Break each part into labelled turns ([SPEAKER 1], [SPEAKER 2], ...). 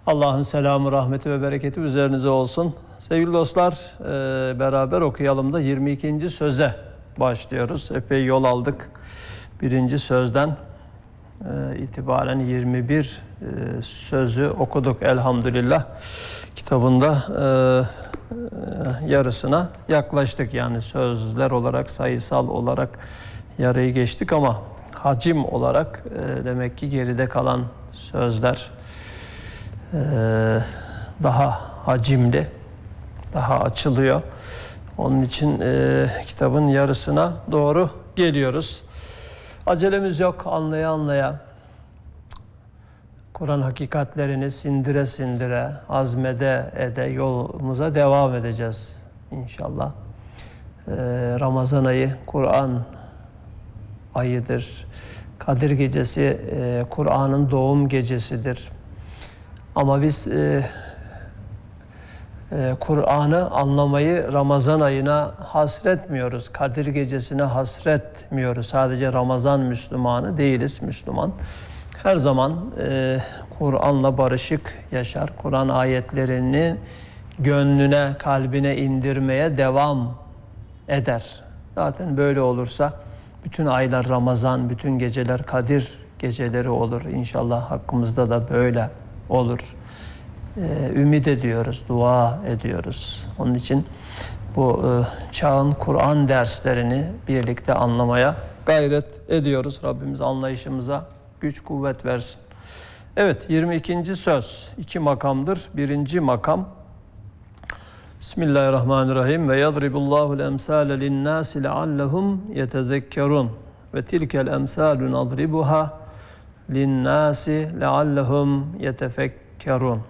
[SPEAKER 1] Allah'ın selamı, rahmeti ve bereketi üzerinize olsun. Sevgili dostlar, beraber okuyalım da 22. söze başlıyoruz. Epey yol aldık. Birinci sözden itibaren 21 sözü okuduk elhamdülillah. Kitabında yarısına yaklaştık. Yani sözler olarak, sayısal olarak yarıyı geçtik ama hacim olarak demek ki geride kalan sözler daha hacimli, daha açılıyor. Onun için kitabın yarısına doğru geliyoruz. Acelemiz yok, anlaya anlaya Kur'an hakikatlerini sindire sindire, azmede ede yolumuza devam edeceğiz inşallah. Ramazan ayı Kur'an ayıdır. Kadir gecesi Kur'an'ın doğum gecesidir. Ama biz Kur'an'ı anlamayı Ramazan ayına hasretmiyoruz. Kadir gecesine hasretmiyoruz. Sadece Ramazan Müslümanı değiliz, Müslüman. Her zaman Kur'an'la barışık yaşar. Kur'an ayetlerini gönlüne, kalbine indirmeye devam eder. Zaten böyle olursa bütün aylar Ramazan, bütün geceler Kadir geceleri olur. İnşallah hakkımızda da böyle olur. Ümit ediyoruz, dua ediyoruz. Onun için bu çağın Kur'an derslerini birlikte anlamaya gayret ediyoruz. Rabbimiz anlayışımıza güç kuvvet versin. Evet, 22. söz 2 makamdır. Birinci makam Bismillahirrahmanirrahim ve yadribullahu l-emsale lin-nasi leallehum yetezekkerun ve tilkel emsalu nadribuha lin-nasi leallehum yetefekkerun.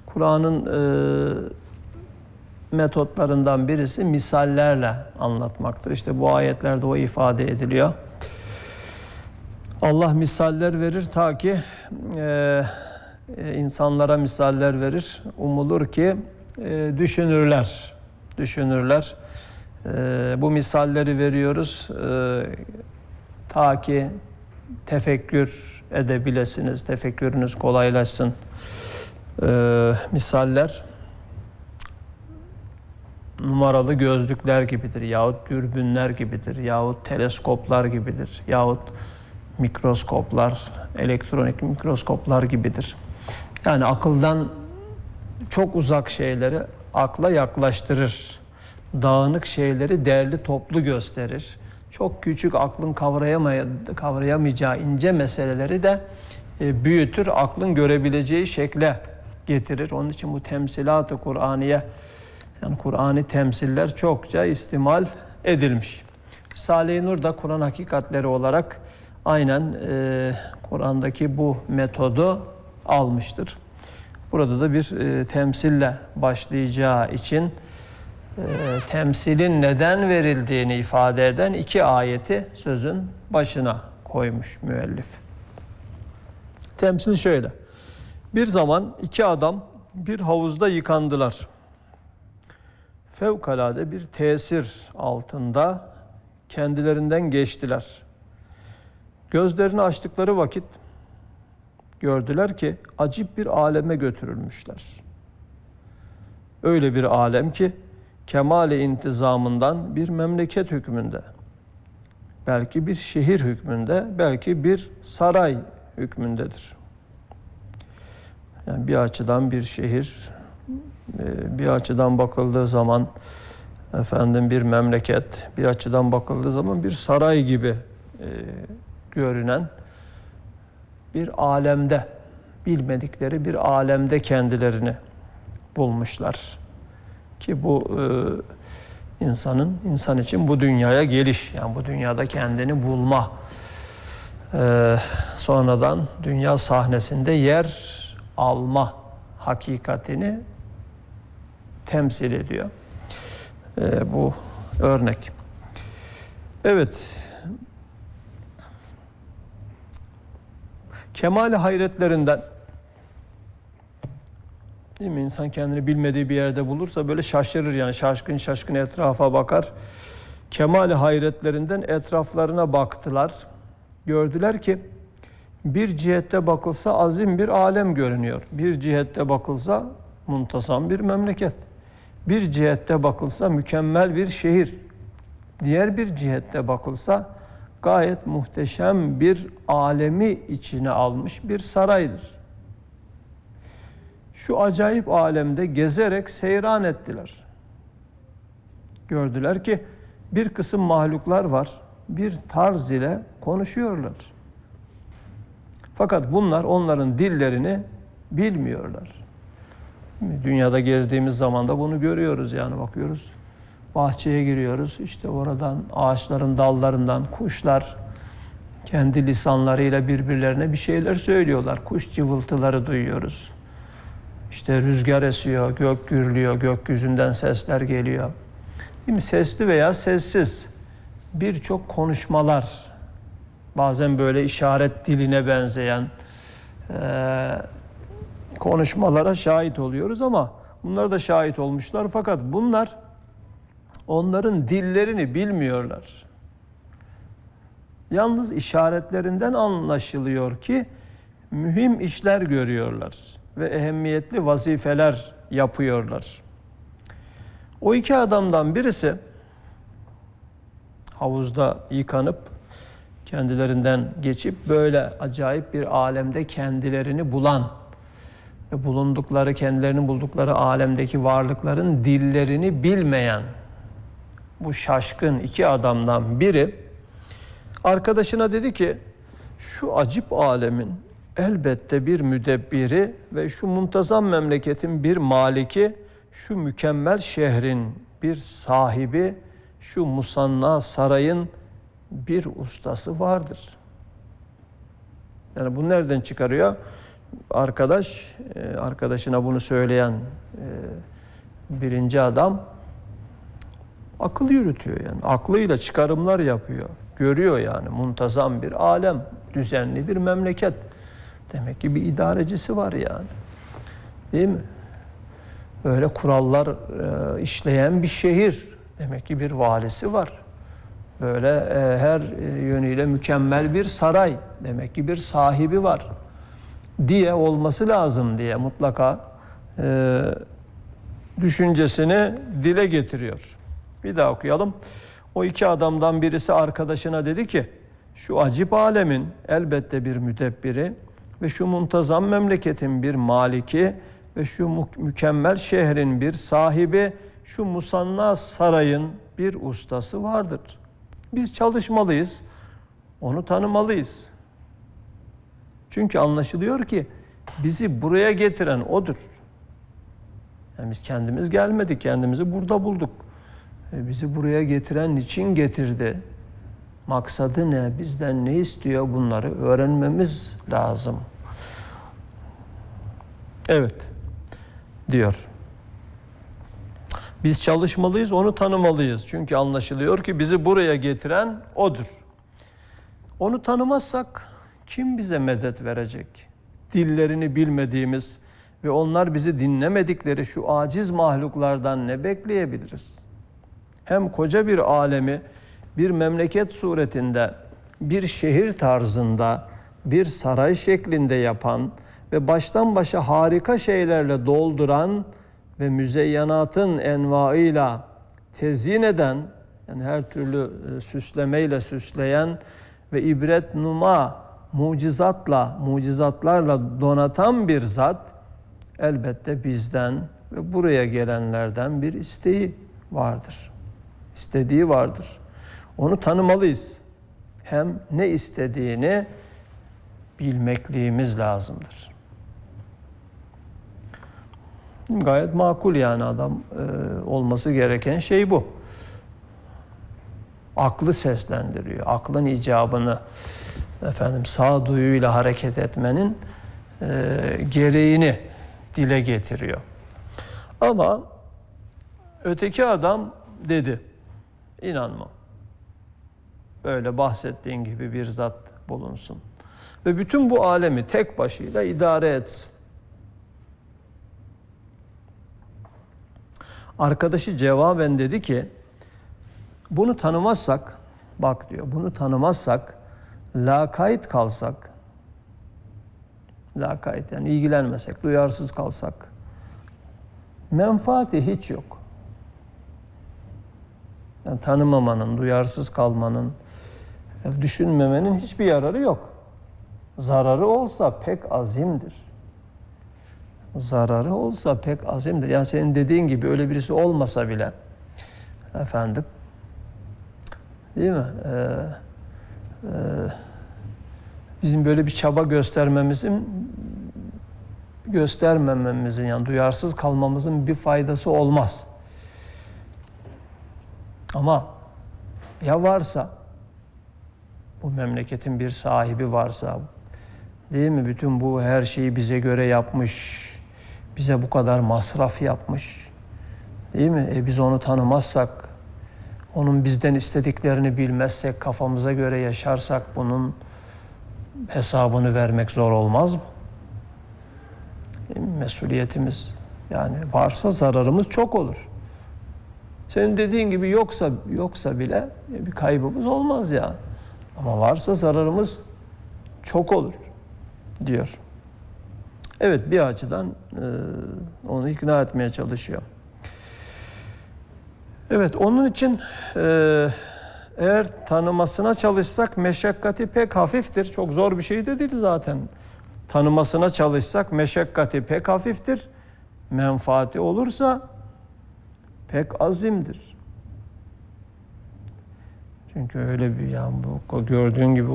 [SPEAKER 1] Kur'an'ın metotlarından birisi misallerle anlatmaktır. İşte bu ayetlerde o ifade ediliyor. Allah misaller verir ta ki insanlara misaller verir. Umulur ki düşünürler. Bu misalleri veriyoruz ta ki tefekkür edebilesiniz, tefekkürünüz kolaylaşsın. Misaller numaralı gözlükler gibidir yahut dürbünler gibidir yahut teleskoplar gibidir yahut mikroskoplar, elektronik mikroskoplar gibidir. Yani akıldan çok uzak şeyleri akla yaklaştırır. Dağınık şeyleri değerli toplu gösterir. Çok küçük aklın kavrayamayacağı ince meseleleri de büyütür, aklın görebileceği şekle getirir. Onun için bu temsilat-ı Kur'aniye, yani Kur'ani temsiller çokça istimal edilmiş. Risale-i Nur da Kur'an hakikatleri olarak aynen Kur'an'daki bu metodu almıştır. Burada da bir temsille başlayacağı için temsilin neden verildiğini ifade eden 2 ayeti sözün başına koymuş müellif. Temsil şöyle. Bir zaman 2 adam bir havuzda yıkandılar. Fevkalade bir tesir altında kendilerinden geçtiler. Gözlerini açtıkları vakit gördüler ki acip bir aleme götürülmüşler. Öyle bir alem ki kemal-i intizamından bir memleket hükmünde, belki bir şehir hükmünde, belki bir saray hükmündedir. Yani bir açıdan bir şehir, bir açıdan bakıldığı zaman bir memleket, bir açıdan bakıldığı zaman bir saray gibi görünen bir alemde, bilmedikleri bir alemde kendilerini bulmuşlar. Ki bu insan için bu dünyaya geliş, yani bu dünyada kendini bulma, sonradan dünya sahnesinde yer alma hakikatini temsil ediyor. Bu örnek. Evet. Kemal-i hayretlerinden, değil mi? İnsan kendini bilmediği bir yerde bulursa böyle şaşırır, yani şaşkın şaşkın etrafa bakar. Kemal-i hayretlerinden etraflarına baktılar. Gördüler ki Bir cihette bakılsa azim bir alem görünüyor. Bir cihette bakılsa muntazam bir memleket. Bir cihette bakılsa mükemmel bir şehir. Diğer bir cihette bakılsa gayet muhteşem bir alemi içine almış bir saraydır. Şu acayip alemde gezerek seyran ettiler. Gördüler ki bir kısım mahluklar var, bir tarz ile konuşuyorlar. Fakat bunlar onların dillerini bilmiyorlar. Dünyada gezdiğimiz zaman da bunu görüyoruz, yani bakıyoruz. Bahçeye giriyoruz, işte oradan ağaçların dallarından kuşlar kendi lisanlarıyla birbirlerine bir şeyler söylüyorlar. Kuş cıvıltıları duyuyoruz. İşte rüzgar esiyor, gök gürlüyor, gökyüzünden sesler geliyor. Değil mi? Sesli veya sessiz birçok konuşmalar, bazen böyle işaret diline benzeyen konuşmalara şahit oluyoruz ama bunlar da şahit olmuşlar, fakat bunlar onların dillerini bilmiyorlar. Yalnız işaretlerinden anlaşılıyor ki mühim işler görüyorlar ve ehemmiyetli vazifeler yapıyorlar. O iki adamdan birisi havuzda yıkanıp kendilerinden geçip böyle acayip bir alemde kendilerini bulan ve bulundukları, kendilerini buldukları alemdeki varlıkların dillerini bilmeyen bu şaşkın iki adamdan biri arkadaşına dedi ki, şu acip alemin elbette bir müdebbiri ve şu muntazam memleketin bir maliki, şu mükemmel şehrin bir sahibi, şu musanna sarayın bir ustası vardır. Yani bunu nereden çıkarıyor? Arkadaşına bunu söyleyen birinci adam akıl yürütüyor, yani aklıyla çıkarımlar yapıyor. Görüyor yani muntazam bir alem, düzenli bir memleket. Demek ki bir idarecisi var yani. Değil mi? Böyle kurallar işleyen bir şehir. Demek ki bir valisi var. Böyle her yönüyle mükemmel bir saray. Demek ki bir sahibi var diye olması lazım diye mutlaka düşüncesini dile getiriyor. Bir daha okuyalım. O iki adamdan birisi arkadaşına dedi ki, şu acip alemin elbette bir müdebbiri ve şu muntazam memleketin bir maliki ve şu mükemmel şehrin bir sahibi, şu musanna sarayın bir ustası vardır. Biz çalışmalıyız, onu tanımalıyız. Çünkü anlaşılıyor ki bizi buraya getiren O'dur. Yani biz kendimiz gelmedik, kendimizi burada bulduk. Bizi buraya getiren niçin getirdi? Maksadı ne? Bizden ne istiyor? Bunları öğrenmemiz lazım. Evet, diyor. Biz çalışmalıyız, onu tanımalıyız. Çünkü anlaşılıyor ki bizi buraya getiren O'dur. Onu tanımazsak kim bize medet verecek? Dillerini bilmediğimiz ve onlar bizi dinlemedikleri şu aciz mahluklardan ne bekleyebiliriz? Hem koca bir alemi bir memleket suretinde, bir şehir tarzında, bir saray şeklinde yapan ve baştan başa harika şeylerle dolduran ve müzeyyenatın envaıyla tezyin eden, yani her türlü süslemeyle süsleyen ve ibret numa, mucizatlarla donatan bir zat elbette bizden ve buraya gelenlerden bir isteği vardır. İstediği vardır. Onu tanımalıyız. Hem ne istediğini bilmekliğimiz lazımdır. Gayet makul, yani adam olması gereken şey bu. Aklı seslendiriyor. Aklın icabını sağduyuyla hareket etmenin gereğini dile getiriyor. Ama öteki adam dedi, inanmam. Böyle bahsettiğin gibi bir zat bulunsun. Ve bütün bu alemi tek başıyla idare etsin. Arkadaşı cevaben dedi ki, bunu tanımazsak, bak diyor, bunu tanımazsak, lakayt kalsak, Lakayt, yani ilgilenmesek, duyarsız kalsak. Menfaati hiç yok. Yani tanımamanın, duyarsız kalmanın, düşünmemenin hiçbir yararı yok. Zararı olsa pek azimdir. Zararı olsa pek azimdir. Yani senin dediğin gibi öyle birisi olmasa bile, efendim, değil mi? Bizim böyle bir çaba göstermememizin, yani duyarsız kalmamızın bir faydası olmaz. Ama ya varsa, bu memleketin bir sahibi varsa, değil mi? Bütün bu her şeyi bize göre yapmış, bize bu kadar masraf yapmış, değil mi? Biz onu tanımazsak, onun bizden istediklerini bilmezsek, kafamıza göre yaşarsak bunun hesabını vermek zor olmaz mı? Mesuliyetimiz, yani varsa zararımız çok olur. Senin dediğin gibi yoksa bile bir kaybımız olmaz ya. Ama varsa zararımız çok olur diyor. Evet, bir açıdan onu ikna etmeye çalışıyor. Evet, onun için eğer tanımasına çalışsak meşakkati pek hafiftir. Çok zor bir şey de değil zaten. Tanımasına çalışsak meşakkati pek hafiftir. Menfaati olursa pek azimdir. Çünkü öyle bir, yani bu gördüğün gibi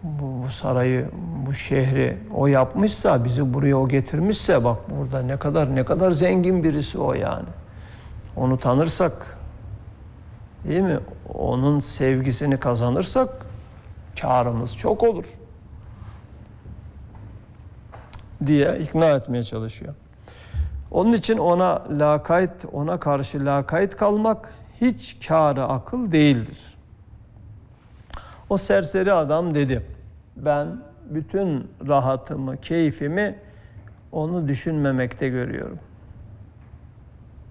[SPEAKER 1] bu sarayı, bu şehri o yapmışsa, bizi buraya o getirmişse, bak burada ne kadar zengin birisi o yani. Onu tanırsak, değil mi? Onun sevgisini kazanırsak kârımız çok olur diye ikna etmeye çalışıyor. Onun için ona karşı lakayt kalmak hiç kârı akıl değildir. O serseri adam dedi, ben bütün rahatımı, keyfimi onu düşünmemekte görüyorum.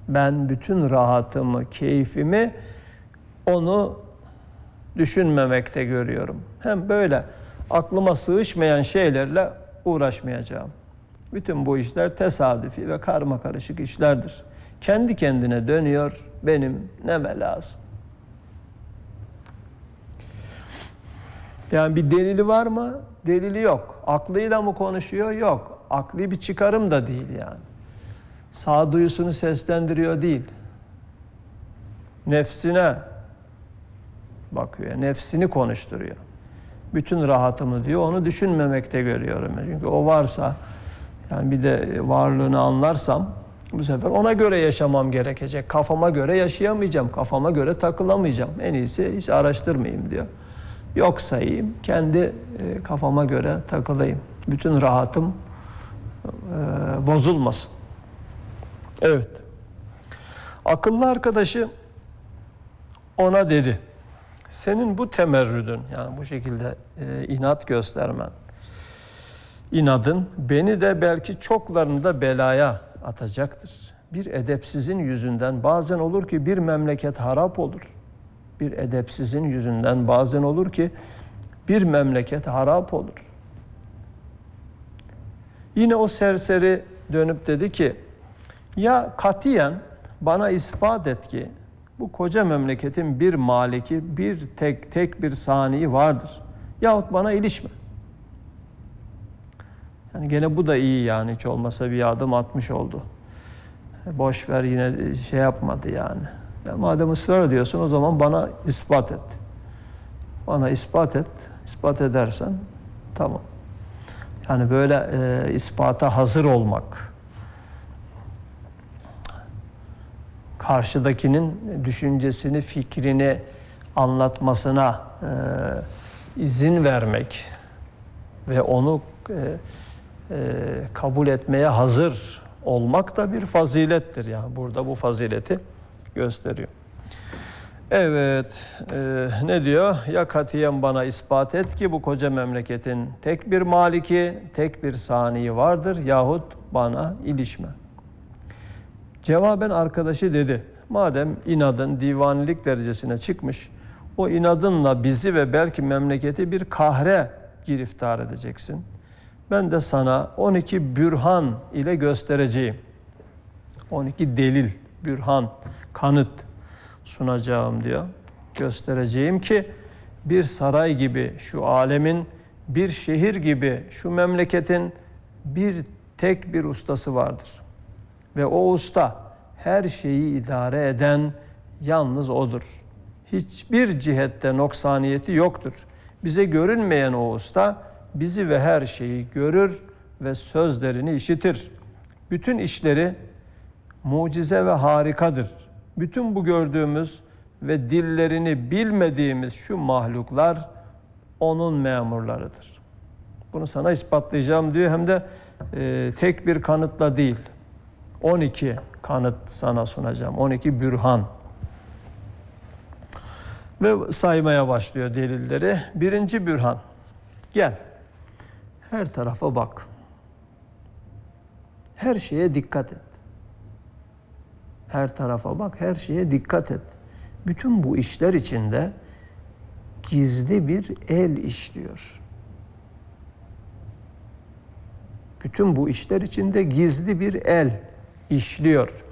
[SPEAKER 1] Ben bütün rahatımı, keyfimi onu düşünmemekte görüyorum. Hem böyle aklıma sığışmayan şeylerle uğraşmayacağım. Bütün bu işler tesadüfi ve karmakarışık işlerdir. Kendi kendine dönüyor, benim neme lazım? Yani bir delili var mı? Delili yok. Aklıyla mı konuşuyor? Yok. Akli bir çıkarım da değil yani. Sağduyusunu seslendiriyor değil. Nefsine bakıyor, nefsini konuşturuyor. Bütün rahatımı diyor, onu düşünmemekte görüyorum. Çünkü o varsa, yani bir de varlığını anlarsam, bu sefer ona göre yaşamam gerekecek. Kafama göre yaşayamayacağım, kafama göre takılamayacağım. En iyisi hiç araştırmayayım diyor. Yok sayayım, kendi kafama göre takılayım. Bütün rahatım bozulmasın. Evet. Akıllı arkadaşı ona dedi, senin bu temerrüdün, yani bu şekilde inat göstermen, inadın beni de belki çoklarını da belaya atacaktır. Bir edepsizin yüzünden bazen olur ki bir memleket harap olur. Bir edepsizin yüzünden bazen olur ki bir memleket harap olur. Yine o serseri dönüp dedi ki, ya katiyen bana ispat et ki bu koca memleketin bir maliki, bir tek bir saniyi vardır. Yahut bana ilişme. Yani gene bu da iyi, yani hiç olmasa bir adım atmış oldu. Boş ver, yine şey yapmadı yani. Ya madem ısrar ediyorsun, o zaman bana ispat et. Bana ispat et. İspat edersen tamam. Yani böyle ispata hazır olmak. Karşıdakinin düşüncesini, fikrini anlatmasına izin vermek ve onu kabul etmeye hazır olmak da bir fazilettir. Yani burada bu fazileti gösteriyor. Evet, ne diyor? Ya katiyen bana ispat et ki bu koca memleketin tek bir maliki, tek bir saniyi vardır yahut bana ilişme. Cevaben arkadaşı dedi, madem inadın divanilik derecesine çıkmış, o inadınla bizi ve belki memleketi bir kahre giriftar edeceksin. ben de sana 12 bürhan ile göstereceğim. 12 delil, bürhan, kanıt sunacağım diyor. Göstereceğim ki bir saray gibi şu alemin, bir şehir gibi şu memleketin tek bir ustası vardır. Ve o usta her şeyi idare eden yalnız odur. Hiçbir cihette noksaniyeti yoktur. Bize görünmeyen o usta bizi ve her şeyi görür ve sözlerini işitir. Bütün işleri mucize ve harikadır. Bütün bu gördüğümüz ve dillerini bilmediğimiz şu mahluklar onun memurlarıdır. Bunu sana ispatlayacağım diyor, hem de tek bir kanıtla değil. 12 kanıt sana sunacağım. 12 bürhan. Ve saymaya başlıyor delilleri. Birinci bürhan. Gel. Her tarafa bak. Her şeye dikkat et. Her tarafa bak, her şeye dikkat et. Bütün bu işler içinde gizli bir el işliyor. Bütün bu işler içinde gizli bir el işliyor.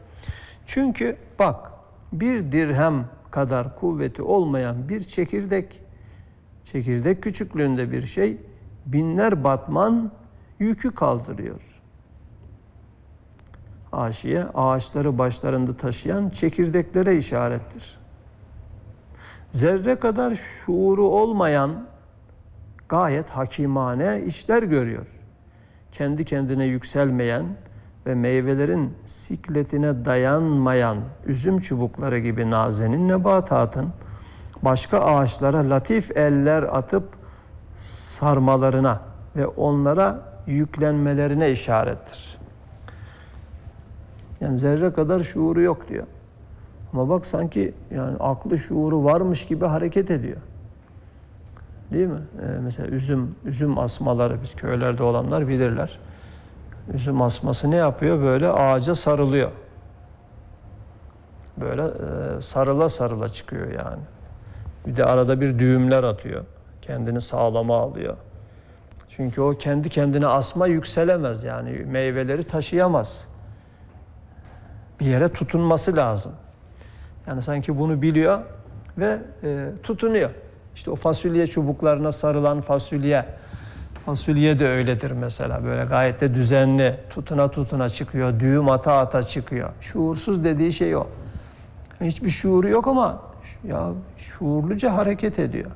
[SPEAKER 1] Çünkü bak, bir dirhem kadar kuvveti olmayan bir çekirdek küçüklüğünde bir şey, binler batman yükü kaldırıyor. Haşiye, ağaçları başlarında taşıyan çekirdeklere işarettir. Zerre kadar şuuru olmayan gayet hakimane işler görüyor. Kendi kendine yükselmeyen ve meyvelerin sikletine dayanmayan üzüm çubukları gibi nazenin nebatatın başka ağaçlara latif eller atıp sarmalarına ve onlara yüklenmelerine işarettir. Yani zerre kadar şuuru yok diyor. Ama bak sanki yani aklı şuuru varmış gibi hareket ediyor. Değil mi? Mesela üzüm asmaları, biz köylerde olanlar bilirler. Üzüm asması ne yapıyor? Böyle ağaca sarılıyor. Böyle sarıla sarıla çıkıyor yani. Bir de arada bir düğümler atıyor. Kendini sağlama alıyor. Çünkü o kendi kendine asma yükselemez yani, meyveleri taşıyamaz. Bir yere tutunması lazım. Yani sanki bunu biliyor ve tutunuyor. İşte o fasulye çubuklarına sarılan fasulye de öyledir mesela. Böyle gayet de düzenli, tutuna çıkıyor, düğüm ata çıkıyor. Şuursuz dediği şey o. Hiçbir şuuru yok ama ya şuurluca hareket ediyor.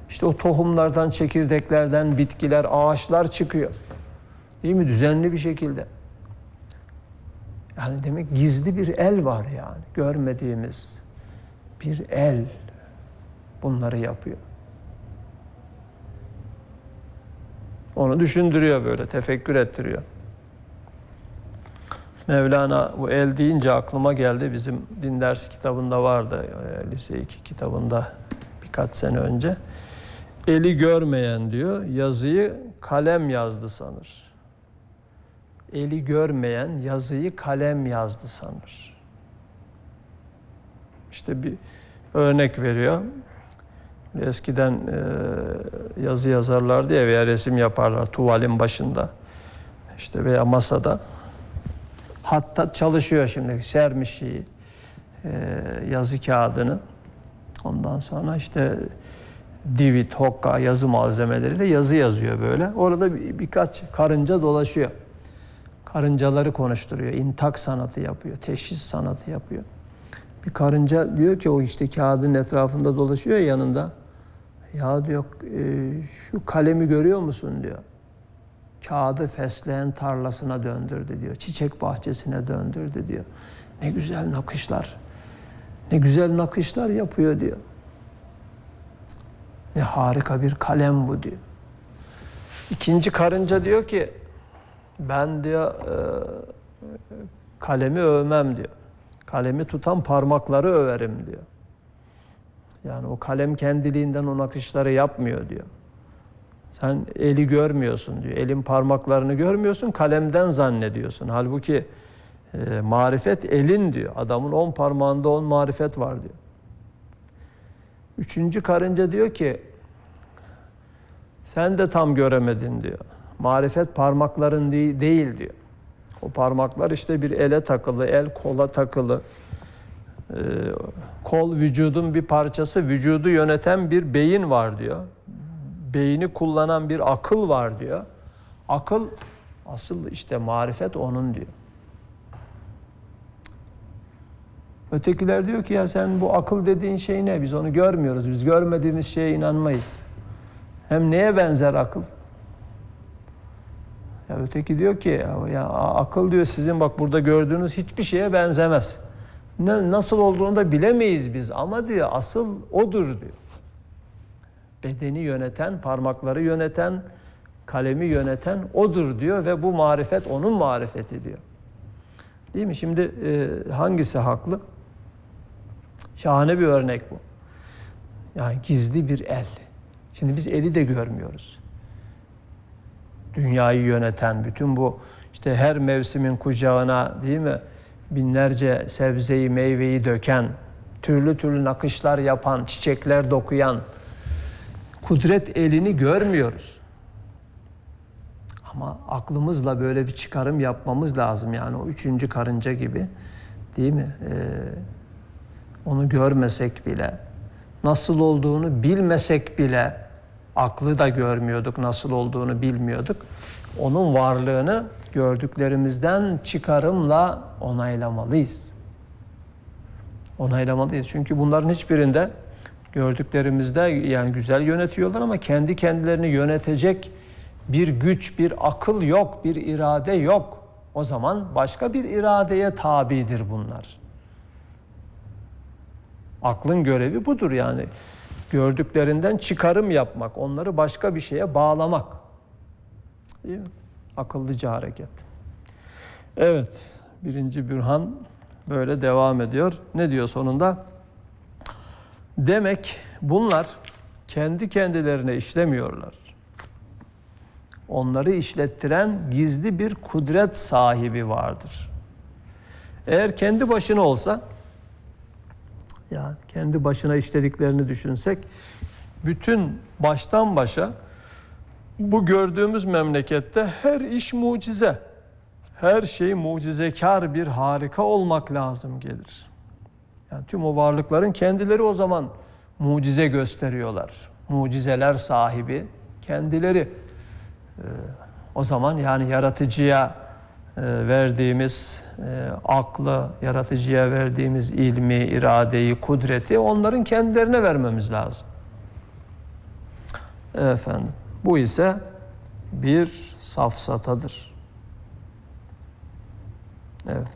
[SPEAKER 1] İşte o tohumlardan, çekirdeklerden bitkiler, ağaçlar çıkıyor. Değil mi? Düzenli bir şekilde. Yani demek gizli bir el var yani. Görmediğimiz bir el bunları yapıyor. Onu düşündürüyor böyle, tefekkür ettiriyor. Mevlana bu el deyince aklıma geldi. Bizim din dersi kitabında vardı. Lise 2 kitabında birkaç sene önce. Eli görmeyen diyor, yazıyı kalem yazdı sanır. Eli görmeyen yazıyı kalem yazdı sanır. İşte bir örnek veriyor. Eskiden yazı yazarlardı ya veya resim yaparlar tuvalin başında. İşte veya masada. Hatta çalışıyor şimdi, sermiş şeyi, yazı kağıdını. Ondan sonra işte divit, hokka yazı malzemeleriyle yazı yazıyor böyle. Orada birkaç karınca dolaşıyor. Karıncaları konuşturuyor. İntak sanatı yapıyor. Teşhis sanatı yapıyor. Bir karınca diyor ki o işte kağıdın etrafında dolaşıyor ya yanında. Ya diyor şu kalemi görüyor musun diyor. Kağıdı fesleğen tarlasına döndürdü diyor. Çiçek bahçesine döndürdü diyor. Ne güzel nakışlar. Ne güzel nakışlar yapıyor diyor. Ne harika bir kalem bu diyor. İkinci karınca diyor ki ben diyor kalemi övmem diyor. Kalemi tutan parmakları överim diyor. Yani o kalem kendiliğinden o nakışları yapmıyor diyor. Sen eli görmüyorsun diyor. Elin parmaklarını görmüyorsun, kalemden zannediyorsun. Halbuki marifet elin diyor. Adamın 10 parmağında 10 marifet var diyor. Üçüncü karınca diyor ki sen de tam göremedin diyor. Marifet parmakların değil diyor. O parmaklar işte bir ele takılı, el kola takılı. Kol vücudun bir parçası, vücudu yöneten bir beyin var diyor. Beyni kullanan bir akıl var diyor. Akıl, asıl işte marifet onun diyor. Ötekiler diyor ki ya sen bu akıl dediğin şey ne? Biz onu görmüyoruz. Biz görmediğimiz şeye inanmayız. Hem neye benzer akıl? Ya öteki diyor ki ya akıl diyor sizin bak burada gördüğünüz hiçbir şeye benzemez. Nasıl olduğunu da bilemeyiz biz ama diyor asıl odur diyor. Bedeni yöneten, parmakları yöneten, kalemi yöneten odur diyor ve bu marifet onun marifeti diyor. Değil mi? Şimdi hangisi haklı? Şahane bir örnek bu. Yani gizli bir el. Şimdi biz eli de görmüyoruz. Dünyayı yöneten, bütün bu işte her mevsimin kucağına değil mi binlerce sebzeyi, meyveyi döken, türlü türlü nakışlar yapan, çiçekler dokuyan kudret elini görmüyoruz. Ama aklımızla böyle bir çıkarım yapmamız lazım. Yani o üçüncü karınca gibi değil mi? Onu görmesek bile, nasıl olduğunu bilmesek bile, aklı da görmüyorduk, nasıl olduğunu bilmiyorduk. Onun varlığını gördüklerimizden çıkarımla onaylamalıyız. Onaylamalıyız. Çünkü bunların hiçbirinde gördüklerimizde yani güzel yönetiyorlar ama kendi kendilerini yönetecek bir güç, bir akıl yok, bir irade yok. O zaman başka bir iradeye tabidir bunlar. Aklın görevi budur yani. Gördüklerinden çıkarım yapmak, onları başka bir şeye bağlamak. Değil mi? Akıllıca hareket. Evet, birinci bürhan böyle devam ediyor. Ne diyor sonunda? Demek bunlar kendi kendilerine işlemiyorlar. Onları işlettiren gizli bir kudret sahibi vardır. Eğer kendi başına olsa, yani kendi başına işlediklerini düşünsek, bütün baştan başa bu gördüğümüz memlekette her iş mucize. Her şey mucizekar bir harika olmak lazım gelir. Yani tüm o varlıkların kendileri o zaman mucize gösteriyorlar. Mucizeler sahibi kendileri. O zaman yani yaratıcıya verdiğimiz aklı, yaratıcıya verdiğimiz ilmi, iradeyi, kudreti onların kendilerine vermemiz lazım. Efendim, bu ise bir safsatadır. Evet.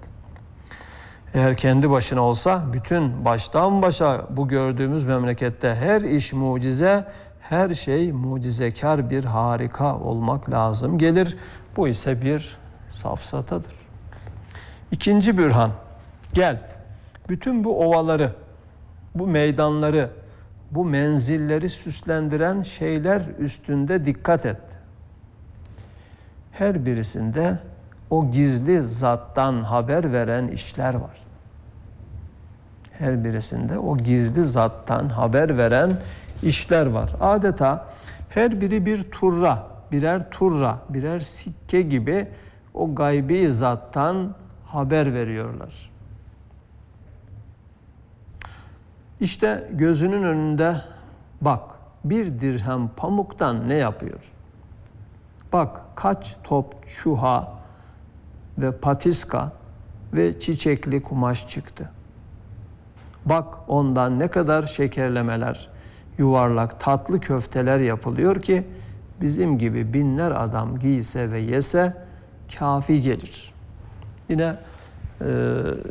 [SPEAKER 1] Eğer kendi başına olsa bütün baştan başa bu gördüğümüz memlekette her iş mucize, her şey mucizekar bir harika olmak lazım gelir. Bu ise bir safsatadır. İkinci bürhan. Gel. Bütün bu ovaları, bu meydanları, bu menzilleri süslendiren şeyler üstünde dikkat et. Her birisinde o gizli zattan haber veren işler var. Her birisinde o gizli zattan haber veren işler var. Adeta her biri bir turra, birer turra, birer sikke gibi o gaybi zattan haber veriyorlar. İşte gözünün önünde bak, bir dirhem pamuktan ne yapıyor? Bak kaç top çuha ve patiska ve çiçekli kumaş çıktı. Bak ondan ne kadar şekerlemeler, yuvarlak tatlı köfteler yapılıyor ki bizim gibi binler adam giyse ve yese kafi gelir. Yine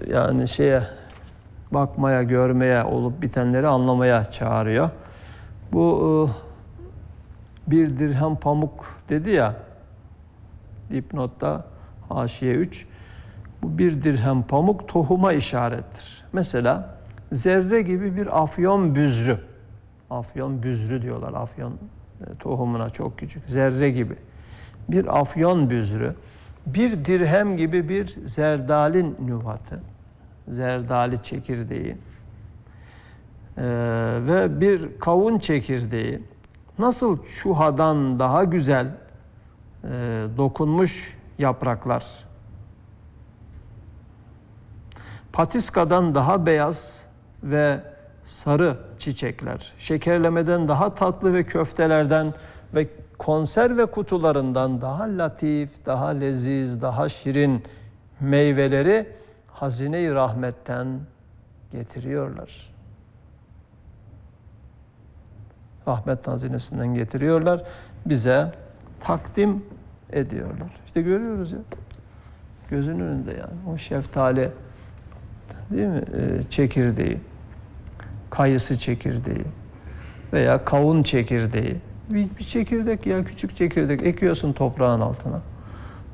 [SPEAKER 1] yani bakmaya, görmeye, olup bitenleri anlamaya çağırıyor. Bu bir dirhem pamuk dedi ya dipnotta haşiye 3. Bu bir dirhem pamuk tohuma işarettir. Mesela zerre gibi bir afyon büzrü. Afyon büzrü diyorlar. Afyon tohumuna çok küçük. Zerre gibi. Bir afyon büzrü. Bir dirhem gibi bir zerdalin nüvatı. Zerdali çekirdeği. Ve bir kavun çekirdeği. Nasıl çuhadan daha güzel dokunmuş yapraklar. Patiskadan daha beyaz ve sarı çiçekler, şekerlemeden daha tatlı ve köftelerden ve konserve kutularından daha latif, daha leziz, daha şirin meyveleri hazine-i rahmetten getiriyorlar. Rahmet hazinesinden getiriyorlar, bize takdim ediyorlar. İşte görüyoruz ya, gözünün önünde yani o şeftali, değil mi? Çekirdeği, kayısı çekirdeği veya kavun çekirdeği. Bir çekirdek ya, küçük çekirdek ekiyorsun toprağın altına.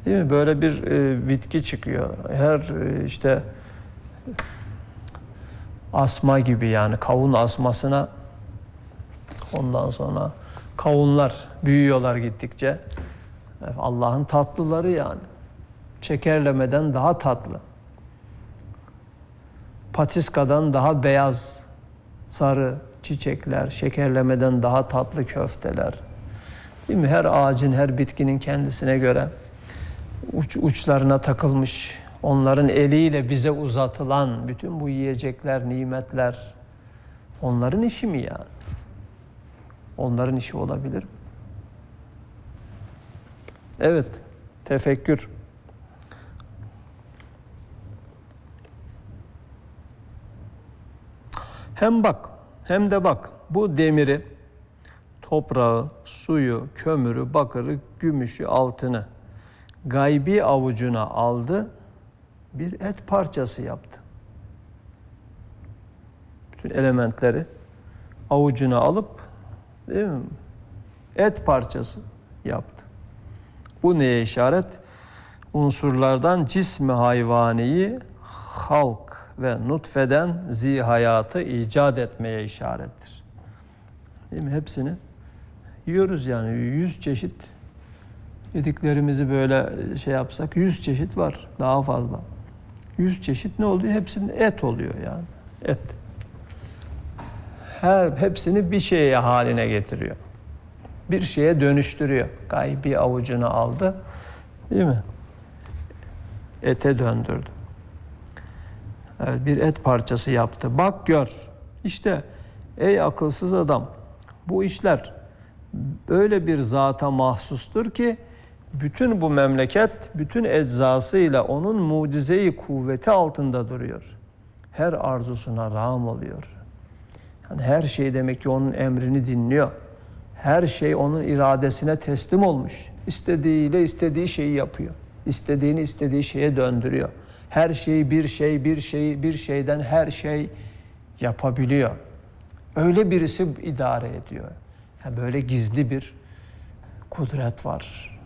[SPEAKER 1] Değil mi? Böyle bir bitki çıkıyor. Her işte asma gibi yani kavun asmasına, ondan sonra kavunlar büyüyorlar gittikçe. Allah'ın tatlıları yani. Şekerlemeden daha tatlı. Patiskadan daha beyaz, sarı çiçekler, şekerlemeden daha tatlı köfteler. Değil mi? Her ağacın, her bitkinin kendisine göre uçlarına takılmış, onların eliyle bize uzatılan bütün bu yiyecekler, nimetler, onların işi mi yani? Onların işi olabilir mi? Evet, tefekkür. Hem bak, hem de bak, bu demiri, toprağı, suyu, kömürü, bakırı, gümüşü, altını gaybi avucuna aldı, bir et parçası yaptı. Bütün elementleri avucuna alıp, değil mi? Et parçası yaptı. Bu neye işaret? Unsurlardan cismi hayvaniyi halk ve nutfeden zihayatı icat etmeye işarettir. Değil mi? Hepsini yiyoruz yani. 100 çeşit yediklerimizi böyle şey yapsak 100 çeşit var. Daha fazla. 100 çeşit ne oluyor? Hepsinin et oluyor yani. Et. Hepsini bir şeye haline getiriyor. Bir şeye dönüştürüyor. Gaybi avucuna aldı. Değil mi? Ete döndürdü. Evet, bir et parçası yaptı. Bak gör. İşte ey akılsız adam, bu işler öyle bir zata mahsustur ki bütün bu memleket bütün eczasıyla onun mucize-i kuvveti altında duruyor. Her arzusuna rağm oluyor. Yani her şey demek ki onun emrini dinliyor. Her şey onun iradesine teslim olmuş. İstediğiyle istediği şeyi yapıyor. İstediğini istediği şeye döndürüyor. Her şeyi bir şeyden her şey yapabiliyor. Öyle birisi idare ediyor. Yani böyle gizli bir kudret var.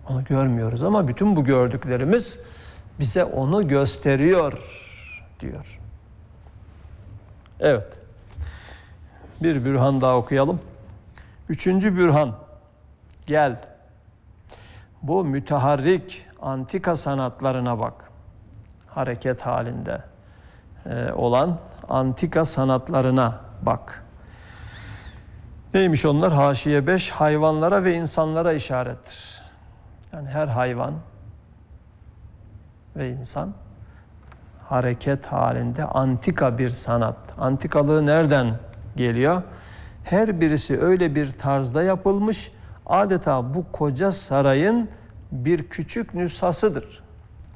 [SPEAKER 1] Onu görmüyoruz ama bütün bu gördüklerimiz bize onu gösteriyor diyor. Evet. Bir bürhan daha okuyalım. 3. bürhan. Gel. Bu müteharrik antika sanatlarına bak. Hareket halinde olan antika sanatlarına bak. Neymiş onlar? Haşiye 5, hayvanlara ve insanlara işarettir. Yani her hayvan ve insan hareket halinde antika bir sanat. Antikalığı nereden geliyor? Her birisi öyle bir tarzda yapılmış, adeta bu koca sarayın bir küçük nüshasıdır.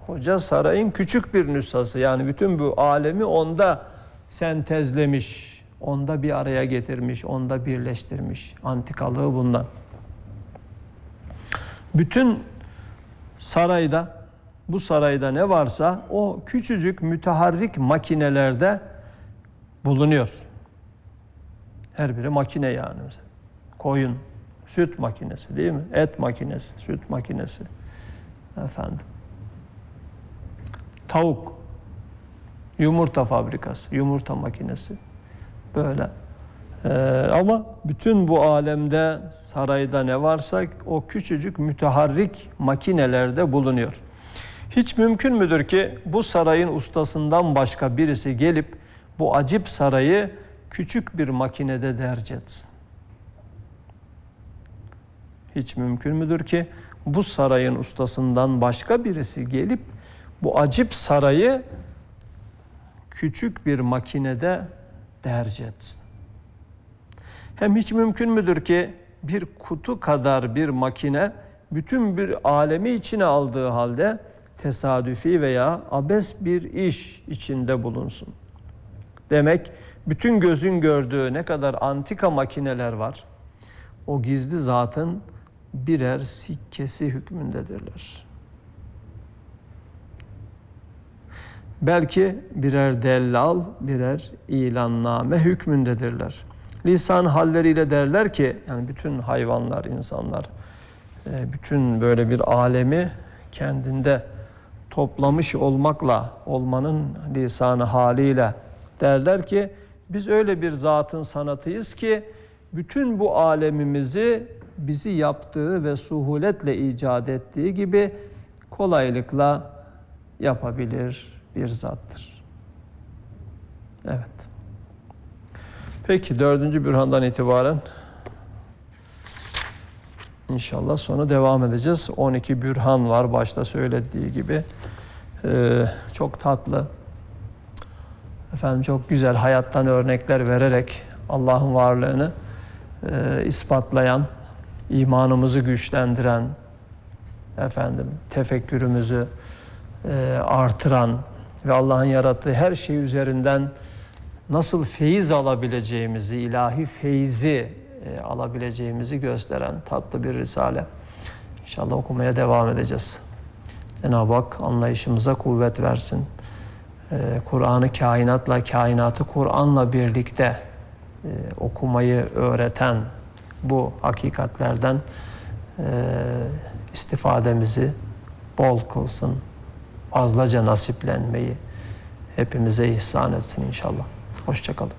[SPEAKER 1] Koca sarayın küçük bir nüshası. Yani bütün bu alemi onda sentezlemiş, onda bir araya getirmiş, onda birleştirmiş. Antikalığı bundan. Bütün sarayda, bu sarayda ne varsa o küçücük müteharrik makinelerde bulunuyor. Her biri makine yani mesela. Koyun, süt makinesi değil mi? Et makinesi, süt makinesi. Efendim. Tavuk, yumurta fabrikası, yumurta makinesi. Böyle. Ama bütün bu alemde, sarayda ne varsa o küçücük müteharrik makinelerde bulunuyor. Hiç mümkün müdür ki bu sarayın ustasından başka birisi gelip bu acip sarayı küçük bir makinede derc etsin? Hiç mümkün müdür ki bu sarayın ustasından başka birisi gelip bu acip sarayı küçük bir makinede derc etsin? Hem hiç mümkün müdür ki bir kutu kadar bir makine bütün bir alemi içine aldığı halde tesadüfi veya abes bir iş içinde bulunsun? Demek bütün gözün gördüğü ne kadar antika makineler var, o gizli zatın birer sikkesi hükmündedirler. Belki birer dellal, birer ilanname hükmündedirler. Lisan halleriyle derler ki, yani bütün hayvanlar, insanlar, bütün böyle bir alemi kendinde toplamış olmanın lisanı haliyle derler ki, biz öyle bir zatın sanatıyız ki bütün bu alemimizi bizi yaptığı ve suhuletle icat ettiği gibi kolaylıkla yapabilir bir zattır. Evet. Peki 4. bürhandan itibaren İnşallah sonra devam edeceğiz. 12 bürhan var başta söylediği gibi. Çok tatlı. Efendim çok güzel hayattan örnekler vererek Allah'ın varlığını ispatlayan, imanımızı güçlendiren, efendim tefekkürümüzü artıran ve Allah'ın yarattığı her şey üzerinden nasıl feyiz alabileceğimizi, ilahi feyzi alabileceğimizi gösteren tatlı bir risale. İnşallah okumaya devam edeceğiz. Cenab-ı Hak anlayışımıza kuvvet versin. Kur'an'ı kainatla, kainatı Kur'an'la birlikte okumayı öğreten bu hakikatlerden istifademizi bol kılsın. Fazlaca nasiplenmeyi hepimize ihsan etsin inşallah. Hoşça kalın.